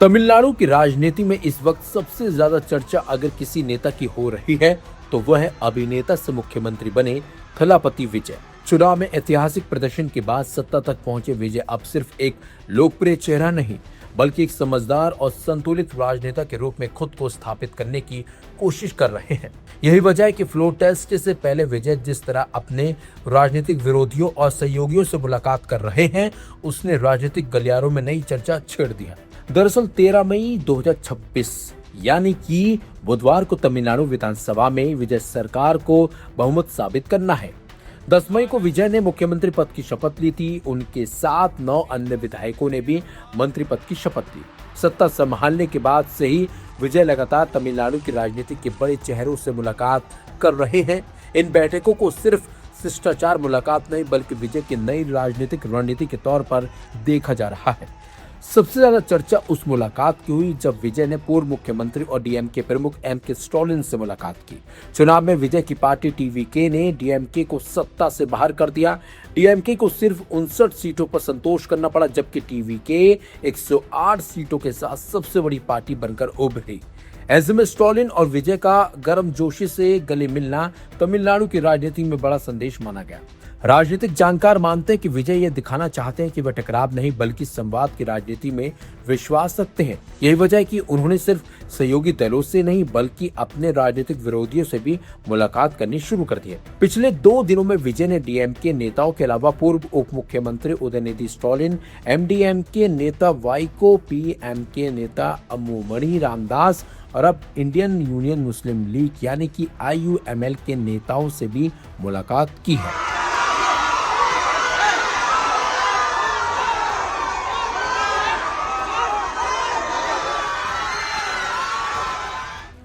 तमिलनाडु की राजनीति में इस वक्त सबसे ज्यादा चर्चा अगर किसी नेता की हो रही है तो वह है अभिनेता से मुख्यमंत्री बने थलापति विजय। चुनाव में ऐतिहासिक प्रदर्शन के बाद सत्ता तक पहुंचे विजय अब सिर्फ एक लोकप्रिय चेहरा नहीं बल्कि एक समझदार और संतुलित राजनेता के रूप में खुद को स्थापित करने की कोशिश कर रहे हैं। यही वजह है कि फ्लोर टेस्ट से पहले विजय जिस तरह अपने राजनीतिक विरोधियों और सहयोगियों से मुलाकात कर रहे हैं, उसने राजनीतिक गलियारों में नई चर्चा छेड़ दी है। दरअसल 13 मई 2026 यानी कि बुधवार को तमिलनाडु विधानसभा में विजय सरकार को बहुमत साबित करना है। 10 मई को विजय ने मुख्यमंत्री पद की शपथ ली थी। उनके साथ 9 अन्य विधायकों ने भी मंत्री पद की शपथ ली। सत्ता संभालने के बाद से ही विजय लगातार तमिलनाडु की राजनीति के बड़े चेहरों से मुलाकात कर रहे हैं। इन बैठकों को सिर्फ शिष्टाचार मुलाकात नहीं बल्कि विजय की नई राजनीतिक रणनीति के तौर पर देखा जा रहा है। सबसे ज्यादा चर्चा उस मुलाकात की हुई जब विजय ने पूर्व मुख्यमंत्री और डीएमके प्रमुख एमके स्टालिन से मुलाकात की। चुनाव में विजय की पार्टी टीवीके ने डीएमके को सत्ता से बाहर कर दिया। डीएमके को सिर्फ 59 सीटों पर संतोष करना पड़ा जबकि टीवीके 108 सीटों के साथ सबसे बड़ी पार्टी बनकर उभरी। ऐसे में स्टालिन और विजय का गर्मजोशी से गले मिलना तमिलनाडु की राजनीति में बड़ा संदेश माना गया। राजनीतिक जानकार मानते हैं कि विजय ये दिखाना चाहते हैं कि वह टकराव नहीं बल्कि संवाद की राजनीति में विश्वास रखते हैं। यही वजह है कि उन्होंने सिर्फ सहयोगी दलों से नहीं बल्कि अपने राजनीतिक विरोधियों से भी मुलाकात करनी शुरू कर दी है। पिछले 2 दिनों में विजय ने डीएमके नेताओं के अलावा पूर्व उप मुख्यमंत्री उदयनिधि स्टालिन, एमडीएमके नेता वाइको, पीएमके नेता अम्मुमणि रामदास और अब इंडियन यूनियन मुस्लिम लीग यानी कि आईयूएमएल के नेताओं से भी मुलाकात की है।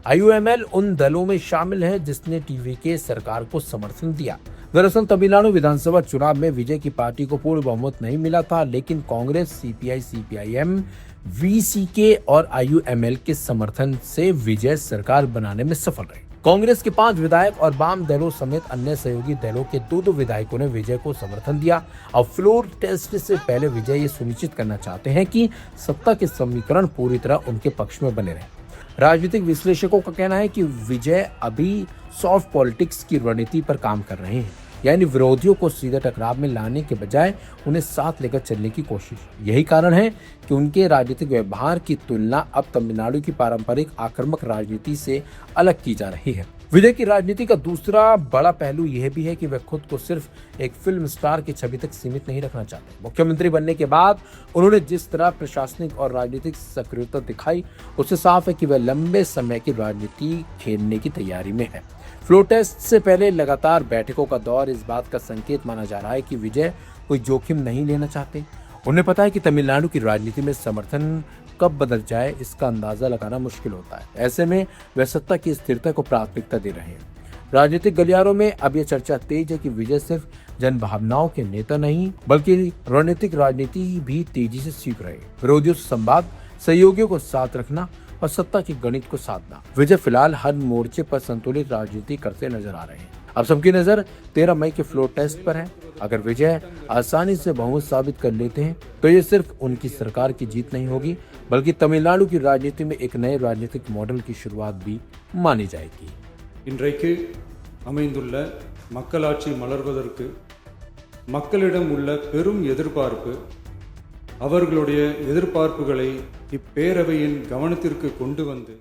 आईयूएमएल उन दलों में शामिल है जिसने टीवीके सरकार को समर्थन दिया। दरअसल तमिलनाडु विधानसभा चुनाव में विजय की पार्टी को पूर्ण बहुमत नहीं मिला था लेकिन कांग्रेस, सीपीआई, सीपीआईएम, वीसीके और आईयूएमएल के समर्थन से विजय सरकार बनाने में सफल रही। कांग्रेस के 5 विधायक और वाम दलों समेत अन्य सहयोगी दलों के 2 विधायकों ने विजय को समर्थन दिया। अब फ्लोर टेस्ट से पहले विजय ये सुनिश्चित करना चाहते हैं कि सत्ता के समीकरण पूरी तरह उनके पक्ष में बने रहे। राजनीतिक विश्लेषकों का कहना है कि विजय अभी सॉफ्ट पॉलिटिक्स की रणनीति पर काम कर रहे हैं, यानी विरोधियों को सीधे टकराव में लाने के बजाय उन्हें साथ लेकर चलने की कोशिश। यही कारण है कि उनके राजनीतिक व्यवहार की तुलना अब तमिलनाडु की पारंपरिक आक्रामक राजनीति से अलग की जा रही है। विजय की राजनीति का दूसरा बड़ा पहलू यह भी है कि वह खुद को सिर्फ एक फिल्म स्टार की छवि तक सीमित नहीं रखना चाहते। मुख्यमंत्री बनने के बाद उन्होंने जिस तरह प्रशासनिक और राजनीतिक सक्रियता दिखाई उससे साफ है कि वह लंबे समय की राजनीति खेलने की तैयारी में है। फ्लोर टेस्ट से पहले लगातार बैठकों का दौर इस बात का संकेत माना जा रहा है कि विजय कोई जोखिम नहीं लेना चाहते। उन्हें पता है कि तमिलनाडु की राजनीति में समर्थन कब बदल जाए इसका अंदाजा लगाना मुश्किल होता है। ऐसे में वे सत्ता की स्थिरता को प्राथमिकता दे रहे हैं। राजनीतिक गलियारों में अब यह चर्चा तेज है कि विजय सिर्फ जनभावनाओं के नेता नहीं बल्कि रणनीतिक राजनीति भी तेजी से सीख रहे हैं। विरोधियों से संवाद, सहयोगियों को साथ रखना और सत्ता की गणित को साधना। विजय फिलहाल हर मोर्चे पर संतुलित राजनीति करते नजर आ रहे हैं। अब सबकी नजर 13 मई के फ्लोर टेस्ट पर है। अगर विजय आसानी से बहुमत साबित कर लेते हैं तो ये सिर्फ उनकी सरकार की जीत नहीं होगी बल्कि तमिलनाडु की राजनीति में एक नए राजनीतिक मॉडल की शुरुआत भी मानी जाएगी। இன்றைக்கு அமைந்துள்ள மக்களாட்சி மலர்வதற்கு மக்களிடம் உள்ள பெரும் எதிர்பார்ப்பு, அவர்களுடைய எதிர்பார்ப்புகளை இப்பேரவையின் கவனத்திற்கு கொண்டு வந்து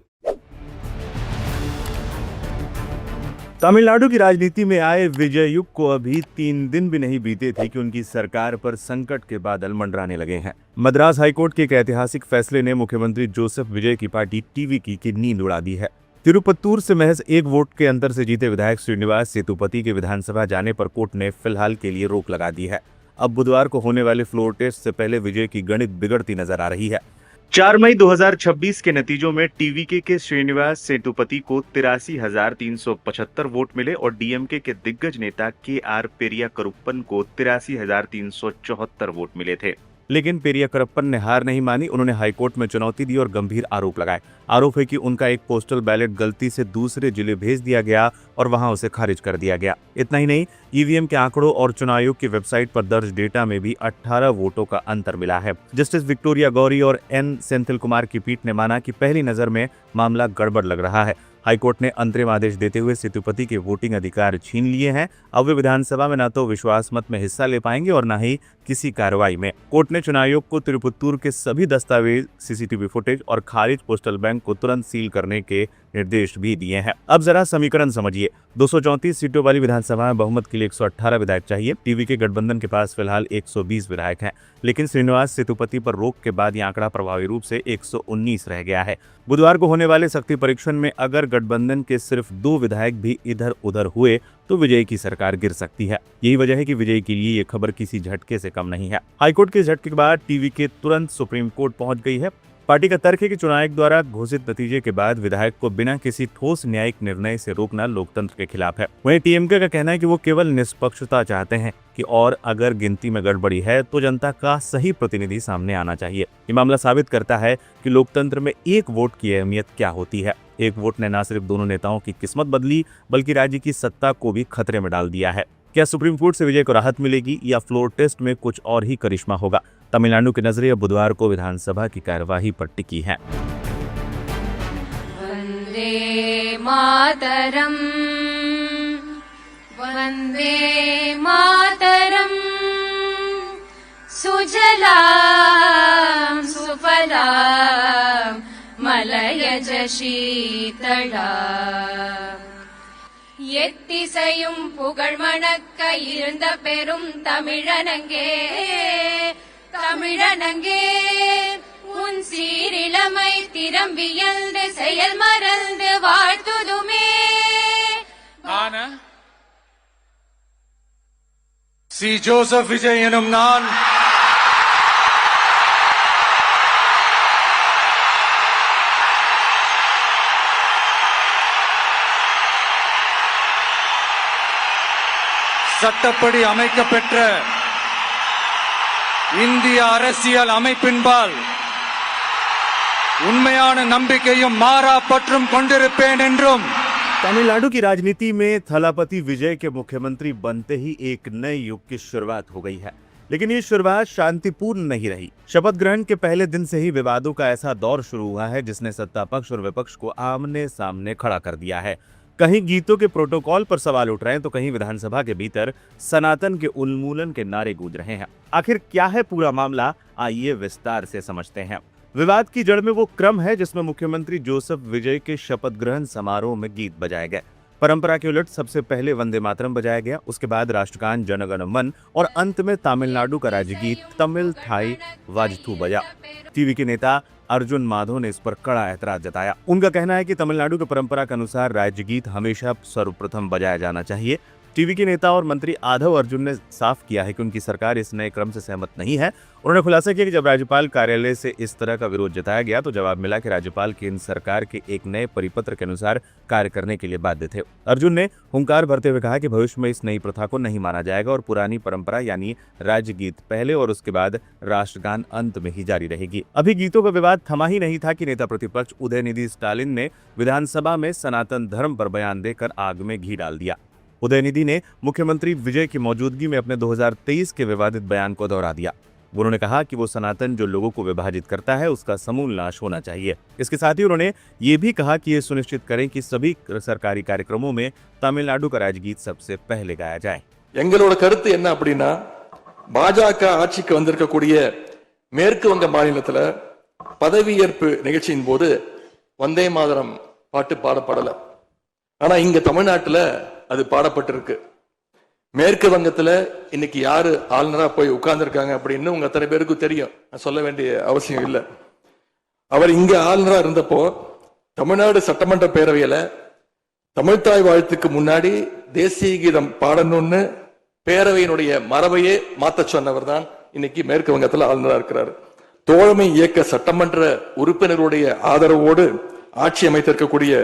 तमिलनाडु की राजनीति में आए विजय युग को अभी 3 दिन भी नहीं बीते थे कि उनकी सरकार पर संकट के बादल मंडराने लगे हैं। मद्रास हाईकोर्ट के एक ऐतिहासिक फैसले ने मुख्यमंत्री जोसेफ विजय की पार्टी टीवीके की नींद उड़ा दी है। तिरुपत्तूर से महज 1 वोट के अंतर से जीते विधायक श्रीनिवास सेतुपति के विधानसभा जाने पर कोर्ट ने फिलहाल के लिए रोक लगा दी है। अब बुधवार को होने वाले फ्लोर टेस्ट से पहले विजय की गणित बिगड़ती नजर आ रही है। 4 मई 2026 के नतीजों में टीवीके के श्रीनिवास सेतुपति को 83,375 वोट मिले और डीएमके के दिग्गज नेता के आर पेरिया करुप्पन को 83,374 वोट मिले थे। लेकिन पेरियाकरप्पन ने हार नहीं मानी। उन्होंने हाईकोर्ट में चुनौती दी और गंभीर आरोप लगाए। आरोप है कि उनका एक पोस्टल बैलेट गलती से दूसरे जिले भेज दिया गया और वहां उसे खारिज कर दिया गया। इतना ही नहीं, ईवीएम के आंकड़ों और चुनाव आयोग की वेबसाइट पर दर्ज डेटा में भी 18 वोटों का अंतर मिला है। जस्टिस विक्टोरिया गौरी और एन सेंथिल कुमार की पीठ ने माना कि पहली नजर में मामला गड़बड़ लग रहा है। हाईकोर्ट ने अंतरिम आदेश देते हुए सेतुपति के वोटिंग अधिकार छीन लिए हैं। अब वे विधानसभा में न तो विश्वास मत में हिस्सा ले पाएंगे और न ही किसी कार्रवाई में। कोर्ट ने चुनाव आयोग को तिरुपुत्तूर के सभी दस्तावेज, सीसीटीवी फुटेज और खारिज पोस्टल बैंक को तुरंत सील करने के निर्देश भी दिए हैं। अब जरा समीकरण समझिए। 234 सीटों वाली विधानसभा में बहुमत के लिए 118 विधायक चाहिए। टीवी के गठबंधन के पास फिलहाल 120 विधायक हैं, लेकिन श्रीनिवास सेतुपति पर रोक के बाद यह आंकड़ा प्रभावी रूप से 119 रह गया है। बुधवार को होने वाले शक्ति परीक्षण में अगर गठबंधन के सिर्फ 2 विधायक भी इधर उधर हुए तो विजय की सरकार गिर सकती है। यही वजह है कि विजय के लिए ये खबर किसी झटके से कम नहीं है। हाईकोर्ट के झटके के बाद टीवी के तुरंत सुप्रीम कोर्ट पहुंच गई है। पार्टी का तर्क है कि चुनाव आयोग द्वारा घोषित नतीजे के बाद विधायक को बिना किसी ठोस न्यायिक निर्णय से रोकना लोकतंत्र के खिलाफ है। वहीं टीएमके का कहना है कि वो केवल निष्पक्षता चाहते हैं कि और अगर गिनती में गड़बड़ी है तो जनता का सही प्रतिनिधि सामने आना चाहिए। ये मामला साबित करता है कि लोकतंत्र में एक वोट की अहमियत क्या होती है। एक वोट ने न सिर्फ दोनों नेताओं की किस्मत बदली बल्कि राज्य की सत्ता को भी खतरे में डाल दिया है। क्या सुप्रीम कोर्ट से विजय को राहत मिलेगी या फ्लोर टेस्ट में कुछ और ही करिश्मा होगा? तमिलनाडु की नजरें बुधवार को विधानसभा की कार्यवाही पर टिकी हैं। वंदे मातरम, वंदे मातरम, सुजलाम सुफलाम मलयज शीतलाम। எத்திசையும் புகழ் மணக்க இருந்த பெரும் தமிழனங்கே, தமிழனங்கே உன் சீரிளமை திறம்பியல்து செயல் மறந்து வாழ்த்துதுமே. சி ஜோசப் விஜய் எனும் நான் சட்டப்படி அமைக்கப்பெற்ற இந்திய அரசியல் அமைப்பின்பால் உண்மையான நம்பிக்கையும் மாறா பற்றும் கொண்டிருப்பேன் என்றும்। तमिलनाडु की राजनीति में थलापति विजय के मुख्यमंत्री बनते ही एक नए युग की शुरुआत हो गई है, लेकिन ये शुरुआत शांतिपूर्ण नहीं रही। शपथ ग्रहण के पहले दिन से ही विवादों का ऐसा दौर शुरू हुआ है जिसने सत्ता पक्ष और विपक्ष को आमने सामने खड़ा कर दिया है। कहीं गीतों के प्रोटोकॉल पर सवाल उठ रहे हैं तो कहीं विधानसभा के भीतर सनातन के उन्मूलन के नारे गूंज रहे हैं। आखिर क्या है पूरा मामला, आइए विस्तार से समझते हैं। विवाद की जड़ में वो क्रम है जिसमें मुख्यमंत्री जोसेफ विजय के शपथ ग्रहण समारोह में गीत बजाए गए। परंपरा के उलट सबसे पहले वंदे मातरम बजाया गया, उसके बाद राष्ट्रगान जन गण मन और अंत में तमिलनाडु का राज्यगीत तमिल थाई वाजथू बजा। टीवी के नेता अर्जुन माधव ने इस पर कड़ा ऐतराज जताया। उनका कहना है कि तमिलनाडु की परंपरा के अनुसार राज्यगीत हमेशा सर्वप्रथम बजाया जाना चाहिए। टीवी के नेता और मंत्री आधव अर्जुन ने साफ किया है कि उनकी सरकार इस नए क्रम से सहमत नहीं है। उन्होंने खुलासा किया कि जब राज्यपाल कार्यालय से इस तरह का विरोध जताया गया तो जवाब मिला कि राज्यपाल केंद्र सरकार के एक नए परिपत्र के अनुसार कार्य करने के लिए बाध्य थे। अर्जुन ने हुंकार भरते हुए कहा कि भविष्य में इस नई प्रथा को नहीं माना जाएगा और पुरानी परंपरा यानी राज्यगीत पहले और उसके बाद राष्ट्रगान अंत में ही जारी रहेगी। अभी गीतों का विवाद थमा ही नहीं था कि नेता प्रतिपक्ष उदयनिधि स्टालिन ने विधानसभा में सनातन धर्म पर बयान देकर आग में घी डाल दिया। उदयनिधि ने मुख्यमंत्री विजय की मौजूदगी में अपने 2023 के विवादित बयान को दोहरा दिया। उन्होंने कहा कि वो सनातन जो लोगों को विभाजित करता है उसका समूल नाश होना चाहिए। इसके साथ ही उन्होंने ये भी कहा कि ये सुनिश्चित करें कि सभी सरकारी कार्यक्रमों में तमिलनाडु का राज्यगीत सबसे पहले गाया जाए। எங்களோட கருத்து என்ன அப்படின்னா, பாஜக ஆட்சிக்கு வந்திருக்கக்கூடிய மேற்கு வங்க மாநிலத்துல பதவியேற்பு நிகழ்ச்சியின் போது வந்தே மாதரம் பாட்டு பாடப்படல. ஆனா இங்க தமிழ்நாட்டுல அது பாடப்பட்டிருக்கு. மேற்கு வங்கத்துல இன்னைக்கு யாரு ஆளுநரா போய் உட்கார்ந்துருக்காங்க அப்படின்னு உங்க அத்தனை பேருக்கு தெரியும், நான் சொல்ல வேண்டிய அவசியம் இல்லை. அவர் இங்க ஆளுநரா இருந்தப்போ தமிழ்நாடு சட்டமன்ற பேரவையில தமிழ்தாய் வாழ்த்துக்கு முன்னாடி தேசிய கீதம் பாடணும்னு பேரவையினுடைய மரபையே மாத்த சொன்னவர் தான் இன்னைக்கு மேற்கு வங்கத்துல ஆளுநரா இருக்கிறார். தோழமை இயக்க சட்டமன்ற உறுப்பினருடைய ஆதரவோடு ஆட்சி அமைத்திருக்கக்கூடிய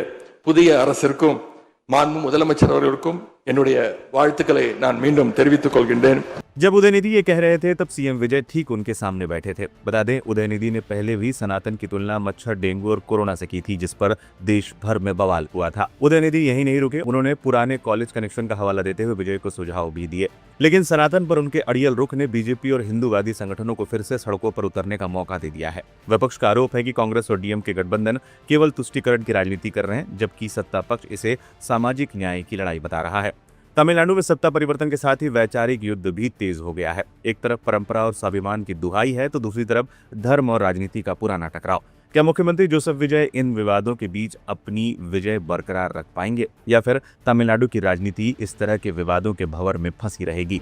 புதிய அரசிற்கும் மாண்பு முதலமைச்சர் அவர்களுக்கும் என்னுடைய வாழ்த்துக்களை நான் மீண்டும் தெரிவித்துக் கொள்கின்றேன். जब उदयनिधि ये कह रहे थे तब सीएम विजय ठीक उनके सामने बैठे थे। बता दें, उदयनिधि ने पहले भी सनातन की तुलना मच्छर, डेंगू और कोरोना से की थी, जिस पर देश भर में बवाल हुआ था। उदयनिधि यही नहीं रुके, उन्होंने पुराने कॉलेज कनेक्शन का हवाला देते हुए विजय को सुझाव भी दिए। लेकिन सनातन पर उनके अड़ियल रुख ने बीजेपी और हिंदूवादी संगठनों को फिर से सड़कों पर उतरने का मौका दे दिया है। विपक्ष का आरोप है कि कांग्रेस और डीएम के गठबंधन केवल तुष्टीकरण की राजनीति कर रहे हैं, जबकि सत्ता पक्ष इसे सामाजिक न्याय की लड़ाई बता रहा है। तमिलनाडु में सत्ता परिवर्तन के साथ ही वैचारिक युद्ध भी तेज हो गया है। एक तरफ परंपरा और स्वाभिमान की दुहाई है, तो दूसरी तरफ धर्म और राजनीति का पुराना टकराव। क्या मुख्यमंत्री जोसेफ विजय इन विवादों के बीच अपनी विजय बरकरार रख पाएंगे, या फिर तमिलनाडु की राजनीति इस तरह के विवादों के भंवर में फंसी रहेगी?